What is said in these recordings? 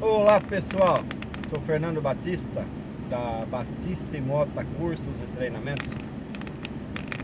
Olá pessoal, sou Fernando Batista da Batista e Mota Cursos e Treinamentos.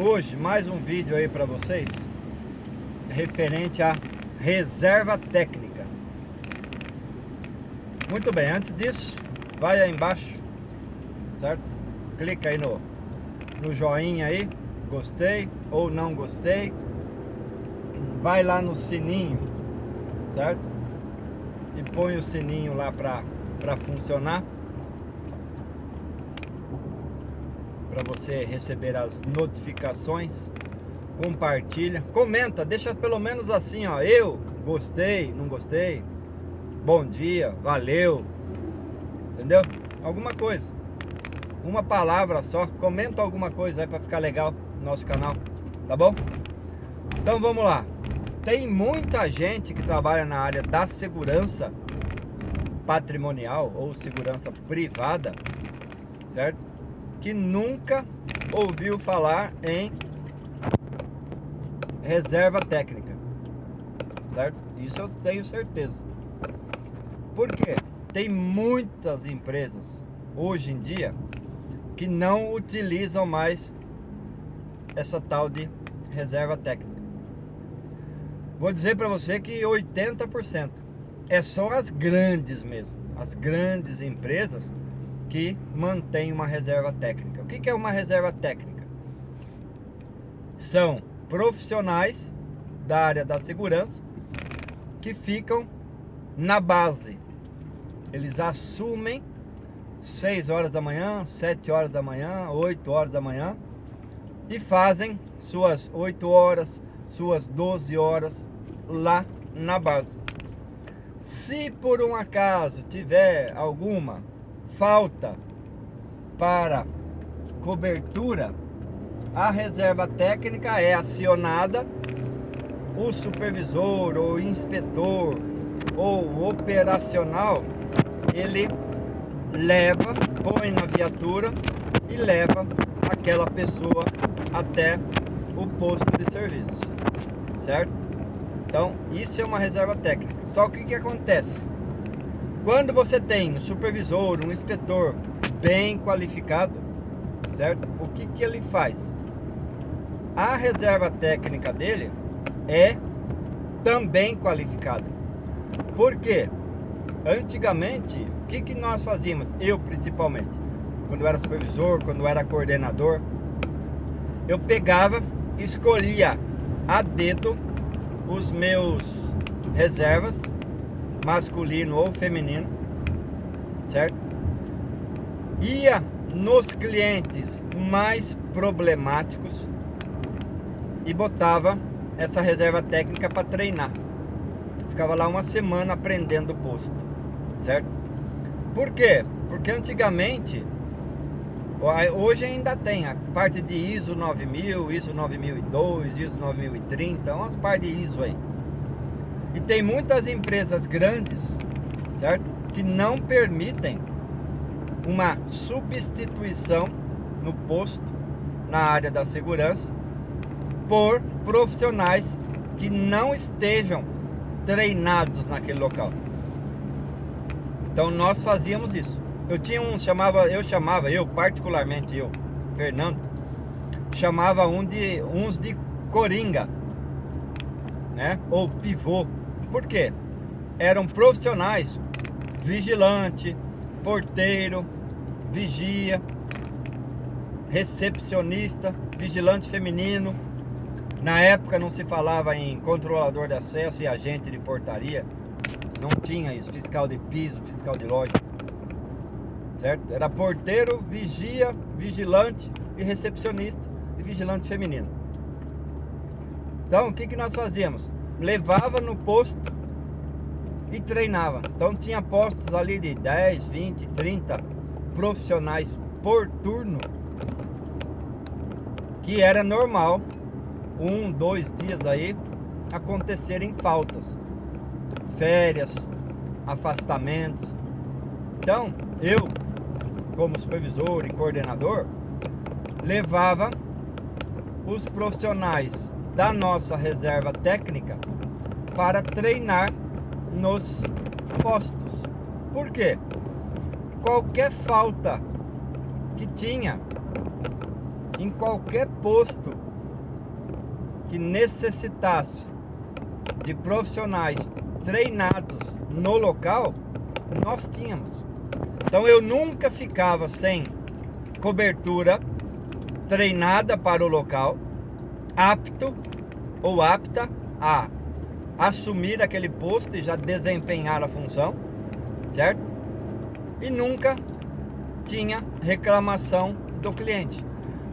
Hoje mais um vídeo aí para vocês referente à reserva técnica. Muito bem, antes disso, vai aí embaixo, certo? Clica aí no joinha aí, gostei ou não gostei. Vai lá no sininho, certo? E põe o sininho lá para funcionar, para você receber as notificações. Compartilha, comenta, deixa pelo menos assim, ó, eu gostei, não gostei, bom dia, valeu, entendeu? Alguma coisa, uma palavra só, comenta alguma coisa aí para ficar legal no nosso canal, tá bom? Então vamos lá. Tem muita gente que trabalha na área da segurança patrimonial ou segurança privada, certo? Que nunca ouviu falar em reserva técnica, certo? Isso eu tenho certeza. Por quê? Tem muitas empresas hoje em dia que não utilizam mais essa tal de reserva técnica. Vou dizer para você que 80% é só as grandes mesmo, as grandes empresas que mantêm uma reserva técnica. O que é uma reserva técnica? São profissionais da área da segurança que ficam na base. Eles assumem 6 horas da manhã, 7 horas da manhã, 8 horas da manhã e fazem suas 8 horas, suas 12 horas lá na base. Se por um acaso tiver alguma falta para cobertura, a reserva técnica é acionada, o supervisor ou inspetor ou operacional, ele leva, põe na viatura e leva aquela pessoa até o posto de serviço, certo? Então, isso é uma reserva técnica. Só que o que acontece? Quando você tem um supervisor, um inspetor bem qualificado, certo? O que ele faz? A reserva técnica dele é também qualificada. Por quê? Antigamente, o que nós fazíamos? Eu principalmente, quando eu era supervisor, quando eu era coordenador, eu pegava, escolhia a dedo os meus reservas, masculino ou feminino, certo? Ia nos clientes mais problemáticos e botava essa reserva técnica para treinar. Ficava lá uma semana aprendendo o posto, certo? Por quê? Porque antigamente, hoje ainda tem a parte de ISO 9000, ISO 9002, ISO 9030, umas partes de ISO aí. E tem muitas empresas grandes, certo? Que não permitem uma substituição no posto, na área da segurança, por profissionais que não estejam treinados naquele local. Então nós fazíamos isso. Eu particularmente, Fernando, chamava uns de coringa, né? Ou pivô. Por quê? Eram profissionais, vigilante, porteiro, vigia, recepcionista, vigilante feminino. Na época não se falava em controlador de acesso e agente de portaria. Não tinha isso, fiscal de piso, fiscal de loja, certo? Era porteiro, vigia, vigilante e recepcionista e vigilante feminino. Então o que nós fazíamos? Levava no posto e treinava. Então tinha postos ali de 10, 20, 30 profissionais por turno, que era normal 1, 2 dias aí acontecerem faltas, férias, afastamentos. Então eu, como supervisor e coordenador, levava os profissionais da nossa reserva técnica para treinar nos postos. Por quê? Qualquer falta que tinha em qualquer posto que necessitasse de profissionais treinados no local, nós tínhamos. Então eu nunca ficava sem cobertura treinada para o local, apto ou apta a assumir aquele posto e já desempenhar a função, certo? E nunca tinha reclamação do cliente.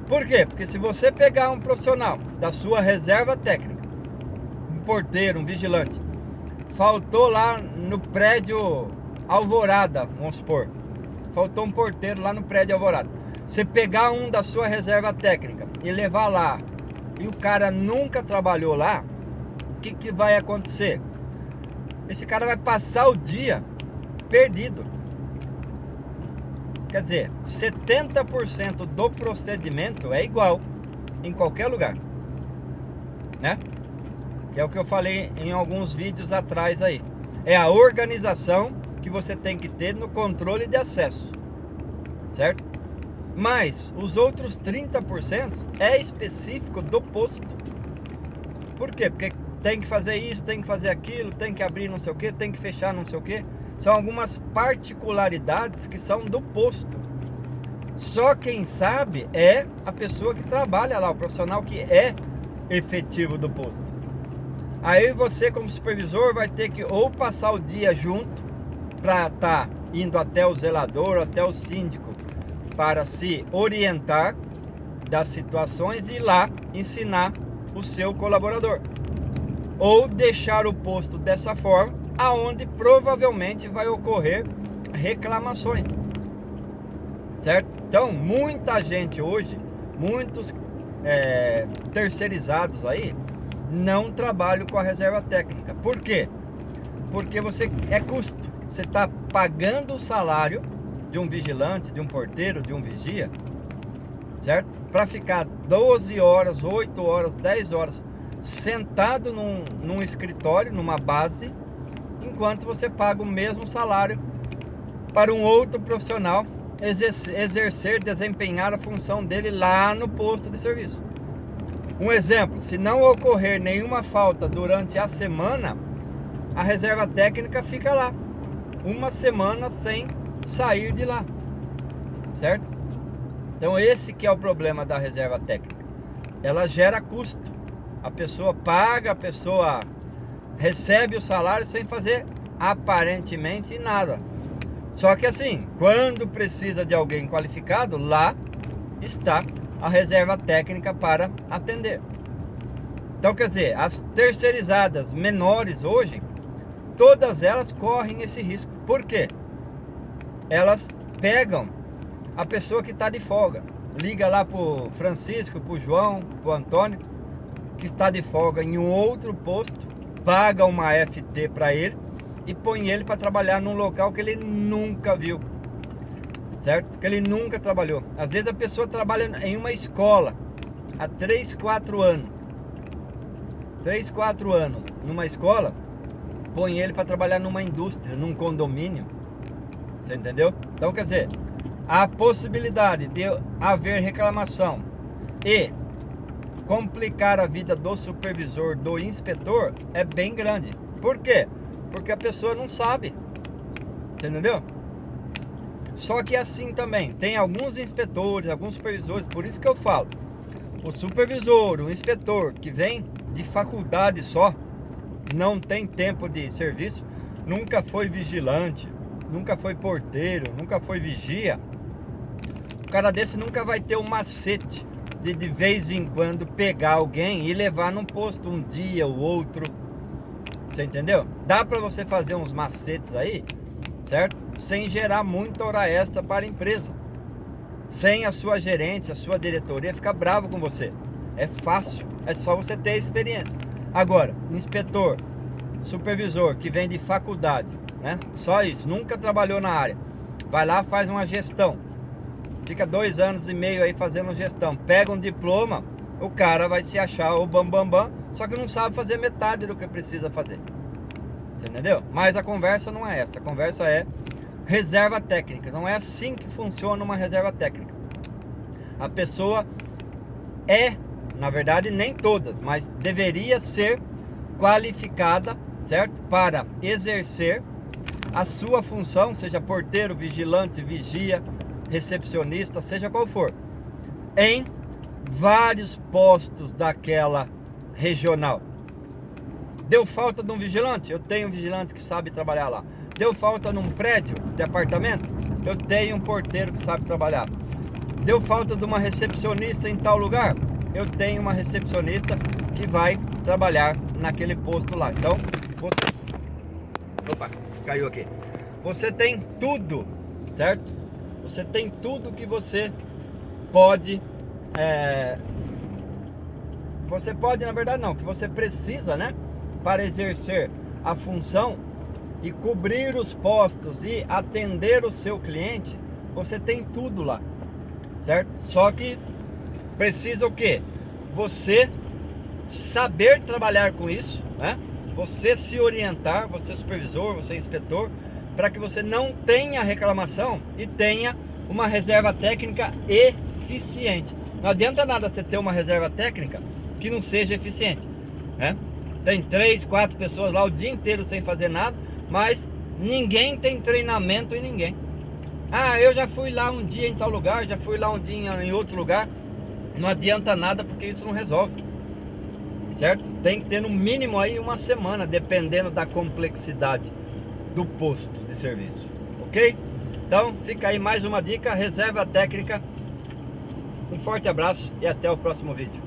Por quê? Porque se você pegar um profissional da sua reserva técnica, um porteiro, um vigilante, faltou lá no prédio Alvorada, vamos supor, faltou um porteiro lá no prédio Alvorada. Você pegar um da sua reserva técnica e levar lá, e o cara nunca trabalhou lá, o que vai acontecer? Esse cara vai passar o dia perdido. Quer dizer, 70% do procedimento é igual em qualquer lugar, né? Que é o que eu falei em alguns vídeos atrás aí. É a organização que você tem que ter no controle de acesso, certo? Mas os outros 30% é específico do posto. Por quê? Porque tem que fazer isso, tem que fazer aquilo, tem que abrir não sei o que, tem que fechar não sei o que. São algumas particularidades que são do posto. Só quem sabe é a pessoa que trabalha lá, o profissional que é efetivo do posto. Aí você, como supervisor, vai ter que ou passar o dia junto para estar indo até o zelador, até o síndico, para se orientar das situações e ir lá ensinar o seu colaborador. Ou deixar o posto dessa forma, aonde provavelmente vai ocorrer reclamações, certo? Então, muita gente hoje, muitos terceirizados aí, não trabalham com a reserva técnica. Por quê? Porque é custo. Você está pagando o salário de um vigilante, de um porteiro, de um vigia, certo? Para ficar 12 horas, 8 horas, 10 horas sentado num escritório, numa base, enquanto você paga o mesmo salário para um outro profissional exercer, desempenhar a função dele lá no posto de serviço. Um exemplo, se não ocorrer nenhuma falta durante a semana, a reserva técnica fica lá uma semana sem sair de lá, certo? Então esse que é o problema da reserva técnica. Ela gera custo. A pessoa paga, a pessoa recebe o salário sem fazer aparentemente nada. Só que assim, quando precisa de alguém qualificado, lá está a reserva técnica para atender. Então quer dizer, as terceirizadas menores hoje, todas elas correm esse risco. Por quê? Elas pegam a pessoa que está de folga, liga lá pro Francisco, pro João, pro Antônio, que está de folga em um outro posto, paga uma FT para ele e põe ele para trabalhar num local que ele nunca viu, certo? Que ele nunca trabalhou. Às vezes a pessoa trabalha em uma escola há 3, 4 anos. 3, 4 anos numa escola, põe ele para trabalhar numa indústria, num condomínio. Você entendeu? Então quer dizer, a possibilidade de haver reclamação e complicar a vida do supervisor, do inspetor, é bem grande. Por quê? Porque a pessoa não sabe. Entendeu? Só que assim também, tem alguns inspetores, alguns supervisores, por isso que eu falo, o supervisor, o inspetor que vem de faculdade só, não tem tempo de serviço, nunca foi vigilante, nunca foi porteiro, nunca foi vigia, o cara desse nunca vai ter um macete de vez em quando pegar alguém e levar num posto um dia ou outro. Você entendeu? Dá para você fazer uns macetes aí, certo? Sem gerar muita hora extra para a empresa, sem a sua gerência, a sua diretoria ficar bravo com você. É fácil, é só você ter experiência. Agora, inspetor, supervisor que vem de faculdade, né? Só isso, nunca trabalhou na área, vai lá, faz uma gestão, fica 2 anos e meio aí fazendo gestão, pega um diploma, o cara vai se achar o bambambam, só que não sabe fazer metade do que precisa fazer. Você entendeu? Mas a conversa não é essa, a conversa é reserva técnica. Não é assim que funciona uma reserva técnica. A pessoa na verdade nem todas, mas deveria ser qualificada, certo? Para exercer a sua função, seja porteiro, vigilante, vigia, recepcionista, seja qual for, em vários postos daquela regional. Deu falta de um vigilante? Eu tenho um vigilante que sabe trabalhar lá. Deu falta num prédio de apartamento? Eu tenho um porteiro que sabe trabalhar. Deu falta de uma recepcionista em tal lugar? Eu tenho uma recepcionista que vai trabalhar naquele posto lá. Então, opa, caiu aqui. Você tem tudo, certo? Você tem tudo que você pode... Você pode, na verdade não, que você precisa, né? Para exercer a função e cobrir os postos e atender o seu cliente. Você tem tudo lá, certo? Só que precisa o quê? Você saber trabalhar com isso, né? Você se orientar, você é supervisor, você é inspetor, para que você não tenha reclamação e tenha uma reserva técnica eficiente. Não adianta nada você ter uma reserva técnica que não seja eficiente, né? Tem 3, 4 pessoas lá o dia inteiro sem fazer nada, mas ninguém tem treinamento em ninguém. Ah, eu já fui lá um dia em tal lugar, já fui lá um dia em outro lugar. Não adianta nada, porque isso não resolve, certo? Tem que ter no mínimo aí uma semana, dependendo da complexidade do posto de serviço, ok? Então fica aí mais uma dica, reserva técnica. Um forte abraço e até o próximo vídeo.